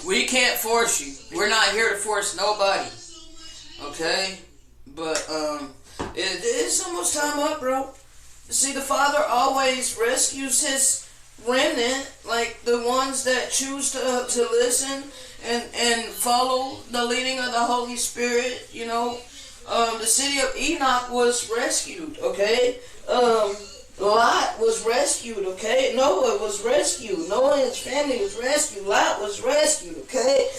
We can't force you. We're not here to force nobody. Okay? But, it's almost time up, bro. See, the Father always rescues his remnant, like the ones that choose to listen and follow the leading of the Holy Spirit, you know. The city of Enoch was rescued, okay? Lot was rescued, okay? Noah was rescued. Noah and his family was rescued. Lot was rescued, okay?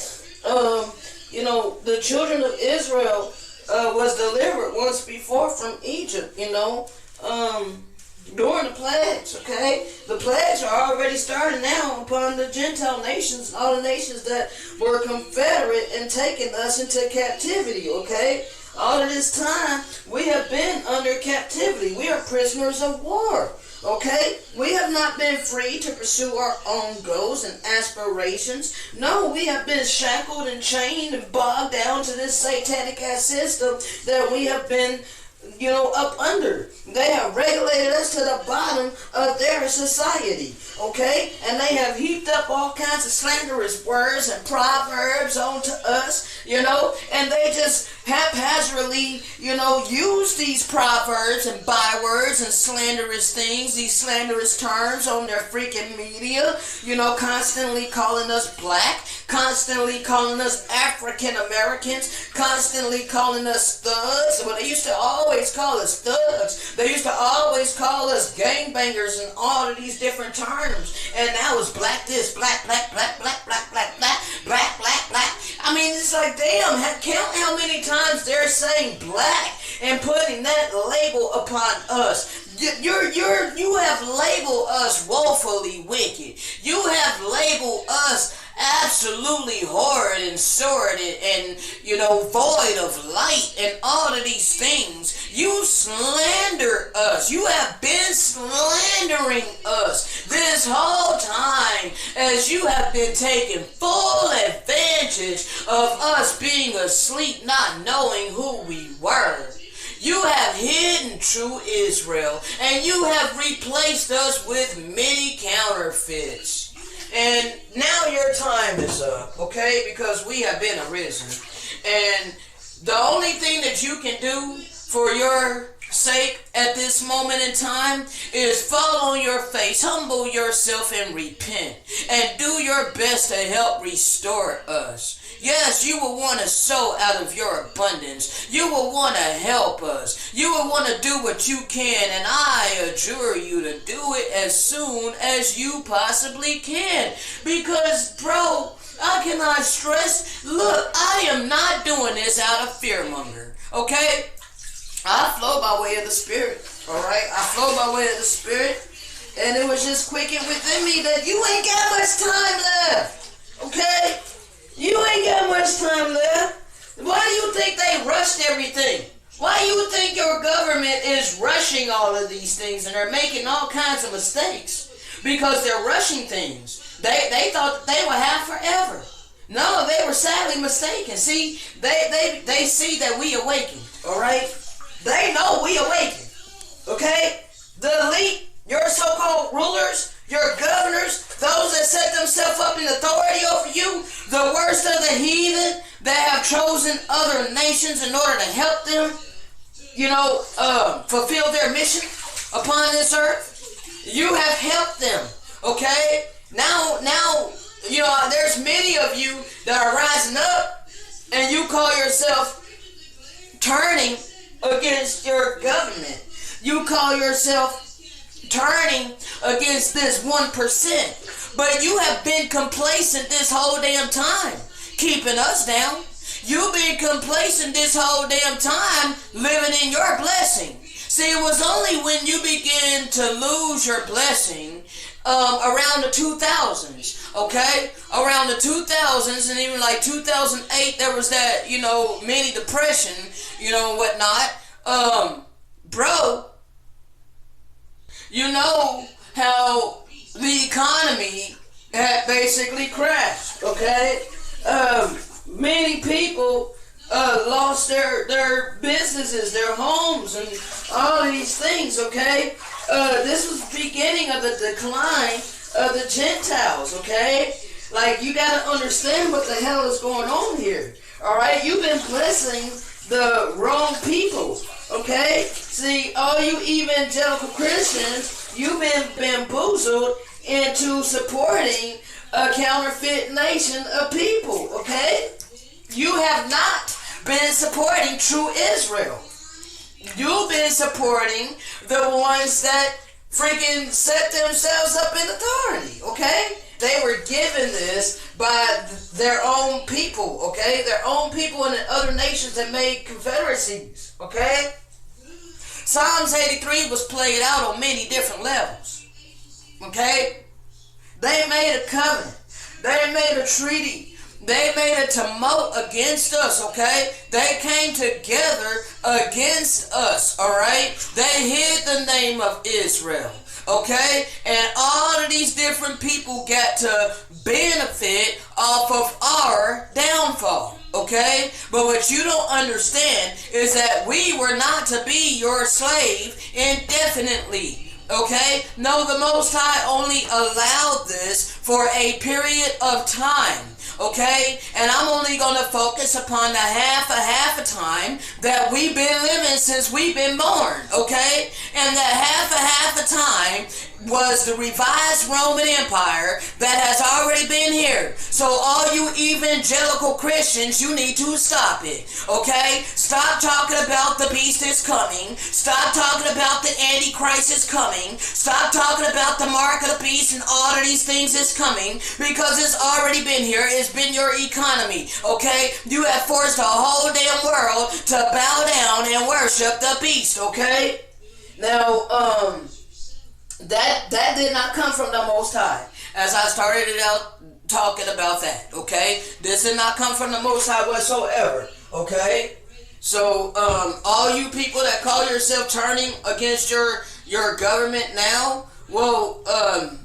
You know, the children of Israel was delivered once before from Egypt, you know, during the plagues, okay? The plagues are already starting now upon the Gentile nations, all the nations that were confederate and taking us into captivity, okay? All of this time, we have been under captivity. We are prisoners of war, okay? We have not been free to pursue our own goals and aspirations. No, we have been shackled and chained and bogged down to this satanic-ass system that we have been, you know, up under. They have regulated us to the bottom of their society, okay? And they have heaped up all kinds of slanderous words and proverbs onto us, you know? And they just haphazardly, you know, use these proverbs and bywords and slanderous things, these slanderous terms on their freaking media, you know, constantly calling us black, constantly calling us African Americans, constantly calling us thugs. Well, they used to always call us thugs. They used to always call us gangbangers and all of these different terms. And now it's black this, black, black, black, black, black, black, black, black, black, black. I mean, it's like, damn, count how many times they're saying black and putting that label upon us. You have labeled us woefully wicked. You have labeled us absolutely horrid and sordid and, you know, void of light and all of these things. You slander us. You have been slandering us this whole time as you have been taking full advantage of us being asleep, not knowing who we were. You have hidden true Israel, and you have replaced us with many counterfeits. And now your time is up, okay? Because we have been arisen. And the only thing that you can do for your sake at this moment in time is fall on your face, humble yourself and repent, and do your best to help restore us. Yes, you will want to sow out of your abundance. You will want to help us. You will want to do what you can, and I adjure you to do it as soon as you possibly can. Because, bro, I cannot stress, look, I am not doing this out of fearmonger, okay? I flow by way of the Spirit, alright? I flow by way of the Spirit, and it was just quickened within me that you ain't got much time left, okay? You ain't got much time left. Why do you think they rushed everything? Why do you think your government is rushing all of these things and they're making all kinds of mistakes? Because they're rushing things. They thought they would have forever. No, they were sadly mistaken. See, they see that we awaken, all right? They know we awaken, okay? The elite, your so-called rulers, your governors, those that set themselves up in authority over you, the worst of the heathen that have chosen other nations in order to help them, you know, fulfill their mission upon this earth. You have helped them, okay? Now, you know, there's many of you that are rising up and you call yourself turning against your government. You call yourself turning against this 1%. But you have been complacent this whole damn time, keeping us down. You've been complacent this whole damn time, living in your blessing. See, it was only when you began to lose your blessing around the 2000s, okay? Around the 2000s and even like 2008, there was that, you know, mini depression, you know, and whatnot. Bro, you know how the economy had basically crashed, okay? Many people lost their businesses, their homes, and all of these things, okay? This was the beginning of the decline of the Gentiles, okay? Like, you gotta understand what the hell is going on here. Alright? You've been blessing the wrong people. Okay? See, all you evangelical Christians, you've been bamboozled into supporting a counterfeit nation of people. Okay? You have not been supporting true Israel. You've been supporting the ones that freaking set themselves up in authority, okay? They were given this by their own people, okay? Their own people in the other nations that made confederacies, okay? Psalms 83 was played out on many different levels, okay? They made a covenant. They made a treaty. They made a tumult against us, okay? They came together against us, alright? They hid the name of Israel, okay? And all of these different people got to benefit off of our downfall, okay? But what you don't understand is that we were not to be your slave indefinitely. Okay? No, the Most High only allowed this for a period of time. Okay? And I'm only going to focus upon the half a time that we've been living since we've been born. Okay? And that half a time was the revised Roman Empire that has already been here. So all you evangelical Christians, you need to stop it. Okay? Stop talking about the beast is coming. Stop talking about the Antichrist is coming. Stop talking about the mark of the beast and all of these things is coming, because it's already been here. It's been your economy. Okay? You have forced the whole damn world to bow down and worship the beast. Okay? Now, That did not come from the Most High. As I started it out talking about that, okay? This did not come from the Most High whatsoever, okay? So, all you people that call yourself turning against your government now, well,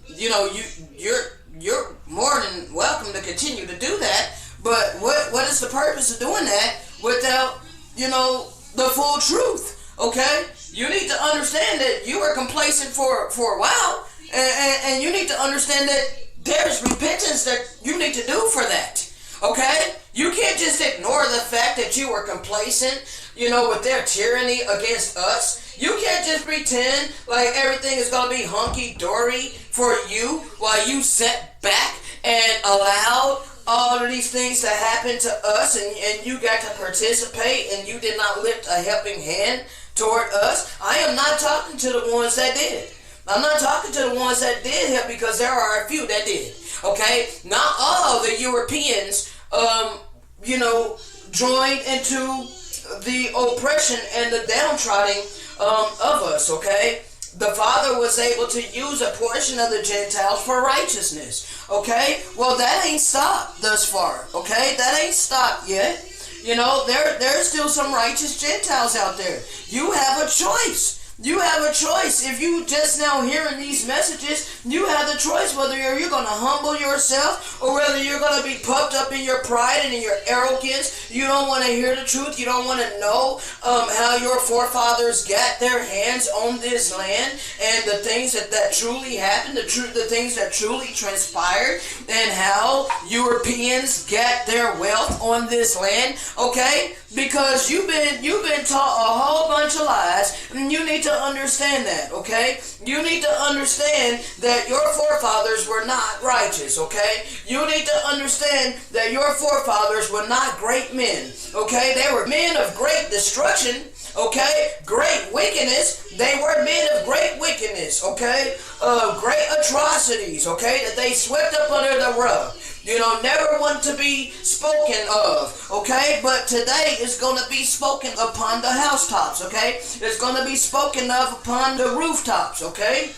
you know, you're more than welcome to continue to do that. But what is the purpose of doing that without, you know, the full truth? Okay? You need to understand that you were complacent for a while, and you need to understand that there's repentance that you need to do for that. Okay? You can't just ignore the fact that you were complacent, you know, with their tyranny against us. You can't just pretend like everything is going to be hunky-dory for you while you sat back and allowed all of these things to happen to us, and you got to participate, and you did not lift a helping hand toward us. I am not talking to the ones that did. I'm not talking to the ones that did help, because there are a few that did. Okay? Not all of the Europeans, you know, joined into the oppression and the downtrodden of us. Okay? The Father was able to use a portion of the Gentiles for righteousness. Okay? Well, that ain't stopped thus far. Okay? That ain't stopped yet. You know, there's still some righteous Gentiles out there. You have a choice. You have a choice. If you just now hearing these messages, you have the choice whether you're going to humble yourself or whether you're going to be puffed up in your pride and in your arrogance. You don't want to hear the truth. You don't want to know how your forefathers got their hands on this land and the things that truly happened, the things that truly transpired, and how Europeans got their wealth on this land. Okay? Because you've been taught a whole bunch of lies, and you need to understand that, okay? You need to understand that your forefathers were not righteous, okay? You need to understand that your forefathers were not great men, okay? They were men of great destruction, okay? Great wickedness. They were men of great wickedness, okay? Great atrocities, okay? That they swept up under the rug. You know, never want to be spoken of, okay? But today is going to be spoken upon the housetops, okay? It's going to be spoken of upon the rooftops, okay?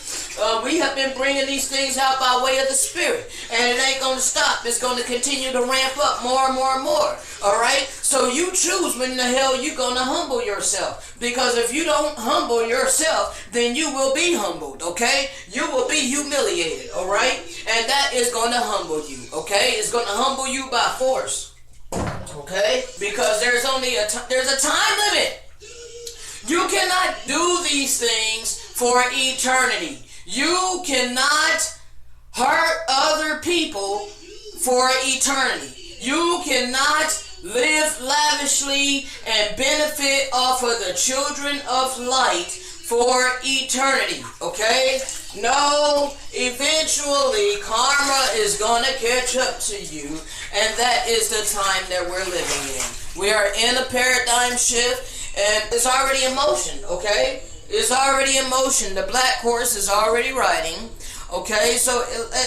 We have been bringing these things out by way of the Spirit, and it ain't going to stop. It's going to continue to ramp up more and more and more, all right? So you choose when the hell you're going to humble yourself, because if you don't humble yourself, then you will be humbled, okay? You will be humiliated, all right? And that is going to humble you, okay? It's going to humble you by force, okay? Because there's only there's a time limit. You cannot do these things for eternity. You cannot hurt other people for eternity. You cannot live lavishly and benefit off of the children of light for eternity, okay? No, eventually karma is going to catch up to you, and that is the time that we're living in. We are in a paradigm shift, and it's already in motion, okay? It's already in motion. The black horse is already riding. Okay, so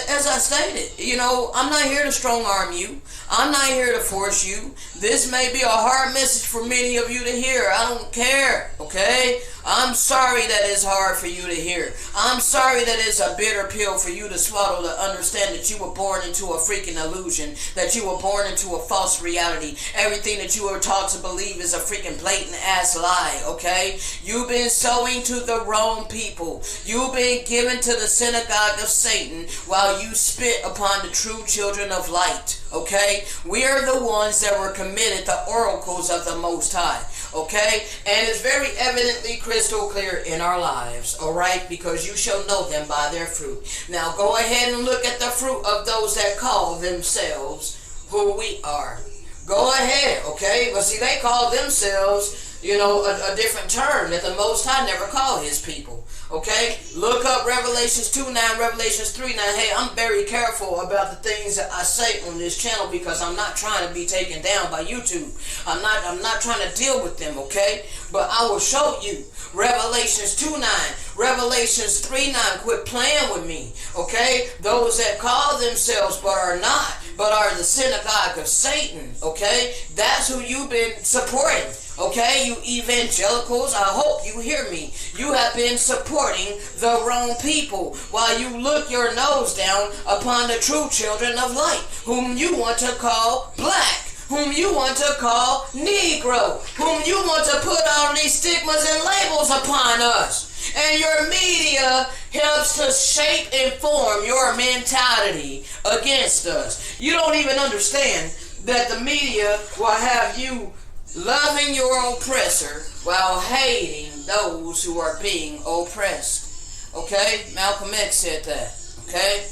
as I stated, I'm not here to strong arm you. I'm not here to force you. This may be a hard message for many of you to hear. I don't care, okay? I'm sorry that it's hard for you to hear. I'm sorry that it's a bitter pill for you to swallow, to understand that you were born into a freaking illusion, that you were born into a false reality. Everything that you were taught to believe is a freaking blatant ass lie, okay? You've been sowing to the wrong people. You've been given to the synagogue of Satan while you spit upon the true children of light, okay? We are the ones that were committed to oracles of the Most High, okay? And it's very evidently crystal clear in our lives, alright? Because you shall know them by their fruit. Now go ahead and look at the fruit of those that call themselves who we are. Go ahead, okay? But see, they call themselves, a different term that the Most High never called his people. Okay? Look up Revelations 2:9, Revelations 3:9. Hey, I'm very careful about the things that I say on this channel because I'm not trying to be taken down by YouTube. I'm not trying to deal with them, okay? But I will show you Revelations 2:9, Revelations 3:9. Quit playing with me, okay? Those that call themselves but are not, but are the synagogue of Satan, okay? That's who you've been supporting. Okay, you evangelicals, I hope you hear me. You have been supporting the wrong people while you look your nose down upon the true children of light, whom you want to call black, whom you want to call Negro, whom you want to put all these stigmas and labels upon us. And your media helps to shape and form your mentality against us. You don't even understand that the media will have you loving your oppressor while hating those who are being oppressed. Okay? Malcolm X said that. Okay?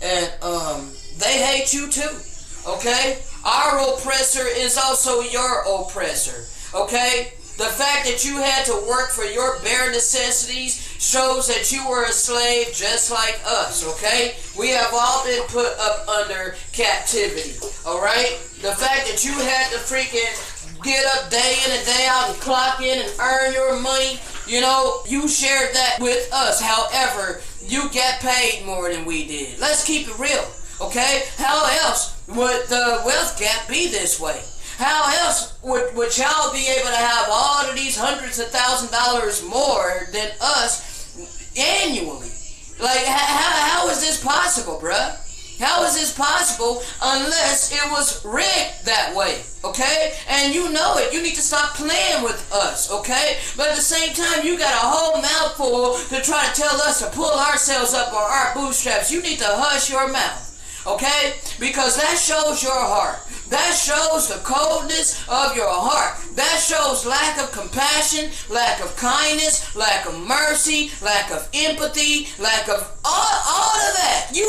And they hate you too. Okay? Our oppressor is also your oppressor. Okay? The fact that you had to work for your bare necessities shows that you were a slave just like us, okay? We have all been put up under captivity, alright? The fact that you had to freaking get up day in and day out and clock in and earn your money, you shared that with us. However, you get paid more than we did. Let's keep it real, okay? How else would the wealth gap be this way? How else would y'all be able to have all of these hundreds of $1,000s more than us annually? Like, how is this possible, bruh? How is this possible unless it was rigged that way, okay? And you know it. You need to stop playing with us, okay? But at the same time, you got a whole mouthful to try to tell us to pull ourselves up on our bootstraps. You need to hush your mouth, okay? Because that shows your heart. That shows the coldness of your heart. That shows lack of compassion, lack of kindness, lack of mercy, lack of empathy, lack of all of that. You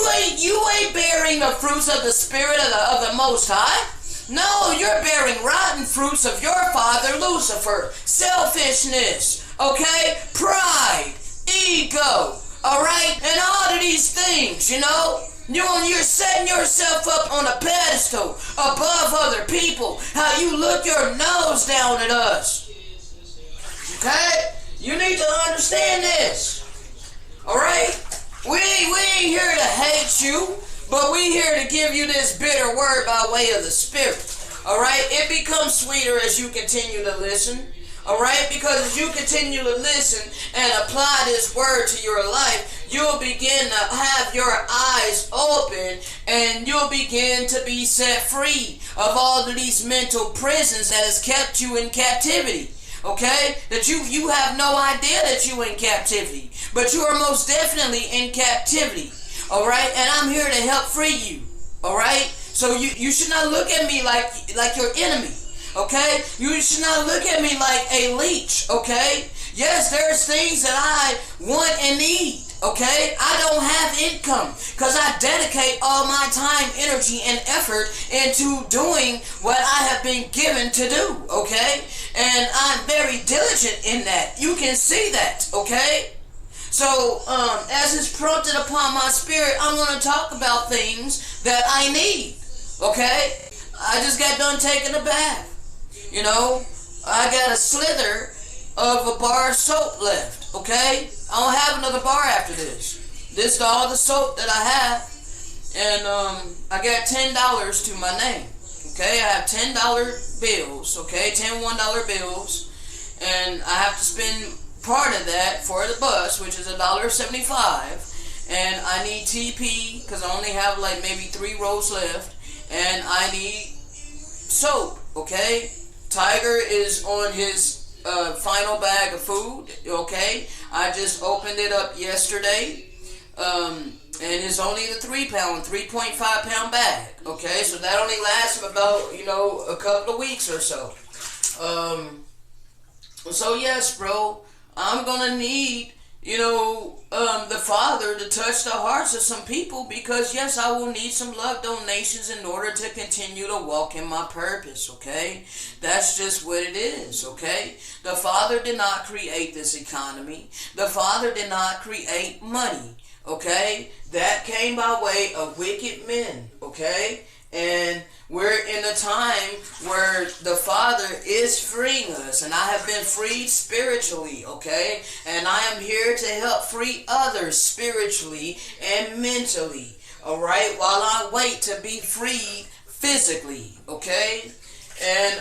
ain't bearing the fruits of the Spirit of the Most High. No, you're bearing rotten fruits of your father Lucifer. Selfishness, okay? Pride, ego, alright? And all of these things, You're setting yourself up on a pedestal above other people. How you look your nose down at us. Okay? You need to understand this. Alright? We ain't here to hate you, but we here to give you this bitter word by way of the Spirit. Alright? It becomes sweeter as you continue to listen. Alright? Because as you continue to listen and apply this word to your life, you'll begin to have your eyes open and you'll begin to be set free of all of these mental prisons that has kept you in captivity. Okay? That you have no idea that you're in captivity. But you are most definitely in captivity. Alright? And I'm here to help free you. Alright? So you should not look at me like your enemy. Okay? You should not look at me like a leech. Okay? Yes, there's things that I want and need. Okay? I don't have income because I dedicate all my time, energy, and effort into doing what I have been given to do. Okay? And I'm very diligent in that. You can see that. Okay? So, as it's prompted upon my spirit, I'm going to talk about things that I need. Okay? I just got done taking a bath. You know, I got a slither of a bar of soap left. Okay? I don't have another bar after this. This is all the soap that I have. And I got $10 to my name. Okay? I have $10 bills. Okay? 10 $1 bills. And I have to spend part of that for the bus, which is $1.75. And I need TP because I only have like maybe 3 rolls left. And I need soap. Okay? Tiger is on his final bag of food. Okay? I just opened it up yesterday. And it's only the 3.5 pound bag. Okay? So that only lasts about, a couple of weeks or so. So yes, bro, I'm gonna need, the Father to touch the hearts of some people because, yes, I will need some love donations in order to continue to walk in my purpose, okay? That's just what it is, okay? The Father did not create this economy. The Father did not create money, okay? That came by way of wicked men, okay? And we're in a time where the Father is freeing us. And I have been freed spiritually, okay? And I am here to help free others spiritually and mentally, all right? While I wait to be freed physically, okay? And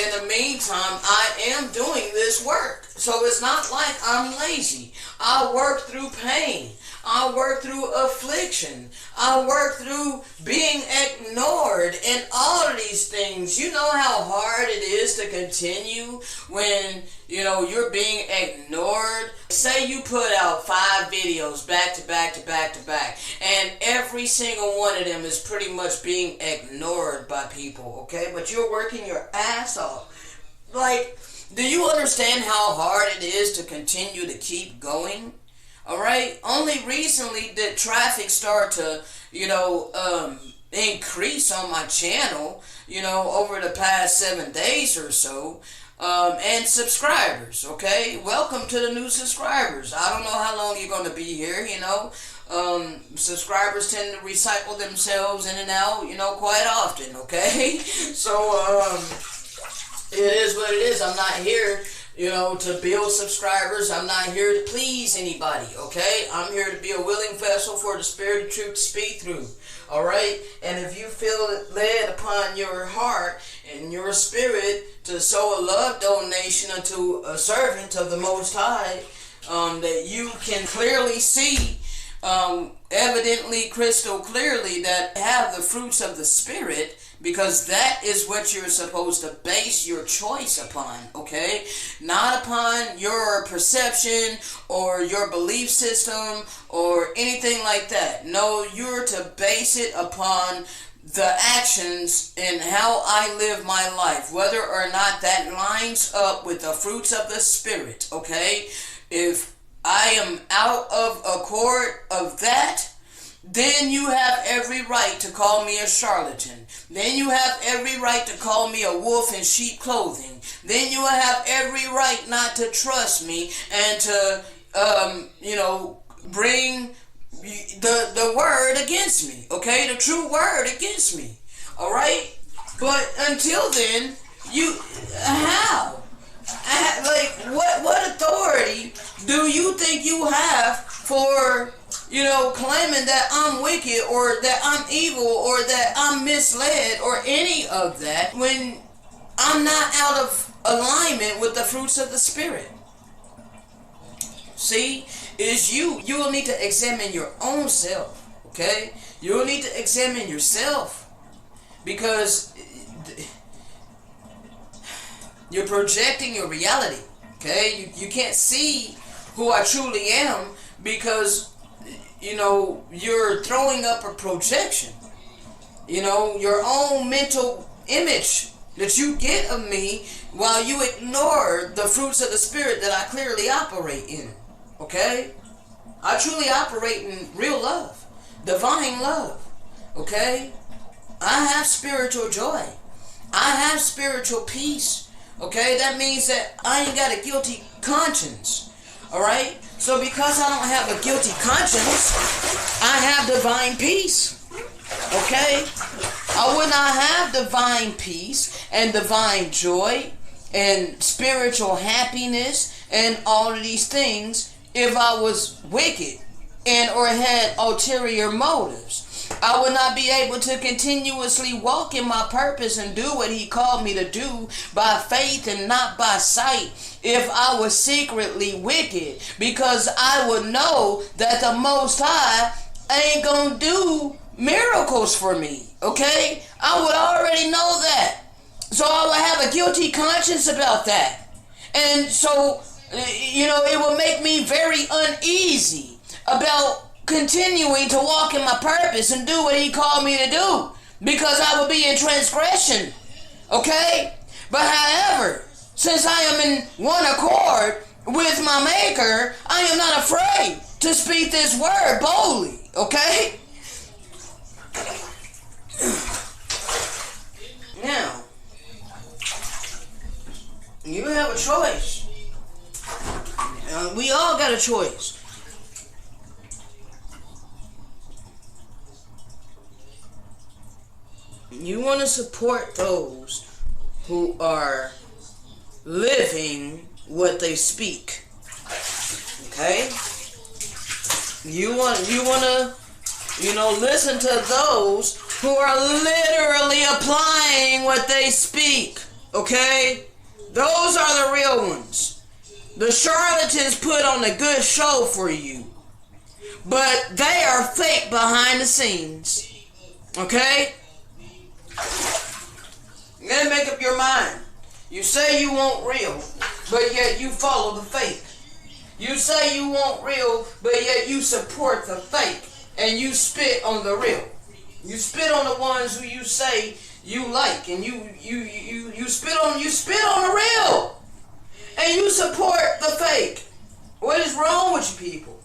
in the meantime, I am doing this work. So it's not like I'm lazy. I work through pain. I work through affliction. I work through being ignored and all of these things. You know how hard it is to continue when, you're being ignored. Say you put out 5 videos back to back to back to back, and every single one of them is pretty much being ignored by people, okay? But you're working your ass off. Like, do you understand how hard it is to continue to keep going? Alright, only recently did traffic start to, increase on my channel, over the past 7 days or so, and subscribers, okay? Welcome to the new subscribers. I don't know how long you're going to be here, subscribers tend to recycle themselves in and out, quite often, okay? So, it is what it is. I'm not here to build subscribers. I'm not here to please anybody, okay? I'm here to be a willing vessel for the Spirit of truth to speak through, all right? And if you feel led upon your heart and your spirit to sow a love donation unto a servant of the Most High, that you can clearly see, evidently, crystal clearly, that have the fruits of the Spirit, because that is what you're supposed to base your choice upon, okay? Not upon your perception or your belief system or anything like that. No, you're to base it upon the actions and how I live my life, whether or not that lines up with the fruits of the Spirit, okay? If I am out of accord of that, then you have every right to call me a charlatan. Then you have every right to call me a wolf in sheep clothing. Then you have every right not to trust me and to, bring the word against me, okay? The true word against me, all right? But until then, how? What authority do you think you have for, claiming that I'm wicked or that I'm evil or that I'm misled or any of that when I'm not out of alignment with the fruits of the Spirit? See, it's you. You will need to examine your own self, okay? You will need to examine yourself because you're projecting your reality, okay? You can't see who I truly am because, you're throwing up a projection. Your own mental image that you get of me while you ignore the fruits of the Spirit that I clearly operate in, okay? I truly operate in real love, divine love. Okay? I have spiritual joy. I have spiritual peace. Okay? That means that I ain't got a guilty conscience. Alright? So because I don't have a guilty conscience, I have divine peace. Okay? I would not have divine peace and divine joy and spiritual happiness and all of these things if I was wicked and or had ulterior motives. I would not be able to continuously walk in my purpose and do what he called me to do by faith and not by sight if I was secretly wicked, because I would know that the Most High ain't gonna do miracles for me. Okay? I would already know that. So I would have a guilty conscience about that. And so, it would make me very uneasy about continuing to walk in my purpose and do what he called me to do, because I would be in transgression. Okay? But however, since I am in one accord with my Maker, I am not afraid to speak this word boldly. Okay? Now, you have a choice. We all got a choice. You want to support those who are living what they speak. Okay? You want to, listen to those who are literally applying what they speak. Okay? Those are the real ones. The charlatans put on a good show for you, but they are fake behind the scenes. Okay? You gotta make up your mind. You say you want real, but yet you follow the fake. You say you want real, but yet you support the fake, and you spit on the real. You spit on the ones who you say you like, and you spit on the real, and you support the fake. What is wrong with you people?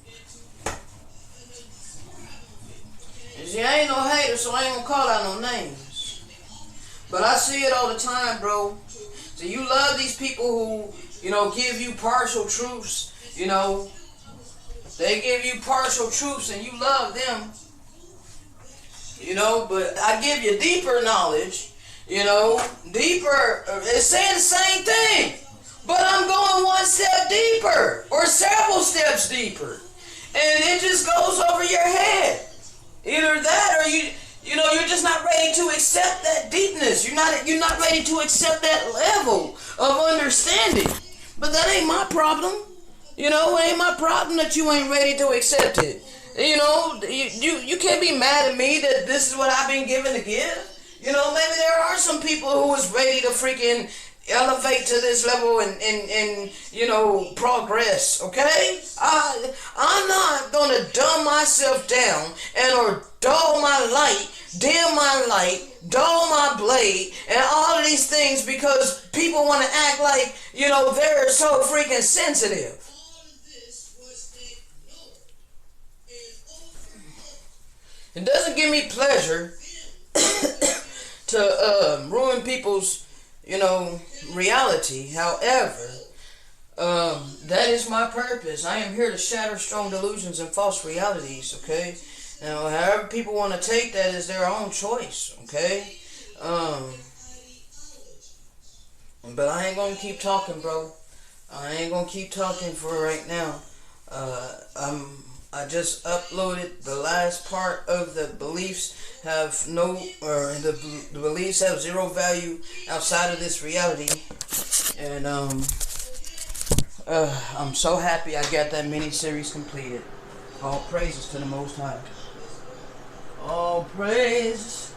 You see, I ain't no hater, so I ain't gonna call out no names. But I see it all the time, bro. So you love these people who, give you partial truths. They give you partial truths and you love them. But I give you deeper knowledge. Deeper. It's saying the same thing. But I'm going one step deeper. Or several steps deeper. And it just goes over your head. Either that or you're just not ready to accept that deepness. You're not ready to accept that level of understanding. But that ain't my problem. It ain't my problem that you ain't ready to accept it. You can't be mad at me that this is what I've been given to give. Maybe there are some people who is ready to freaking elevate to this level and progress, okay? I'm not gonna dumb myself down or dull my light, dim my light, dull my blade, and all of these things because people want to act like, they're so freaking sensitive. It doesn't give me pleasure to ruin people's reality. However, that is my purpose. I am here to shatter strong delusions and false realities, okay? Now, however people want to take that is their own choice, okay? But I ain't gonna keep talking, bro. I ain't gonna keep talking for right now. I just uploaded the last part of the beliefs the beliefs have zero value outside of this reality. And I'm so happy I got that mini-series completed. All praises to the Most High. All praises.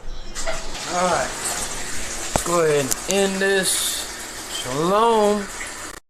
Alright. Go ahead and end this. Shalom.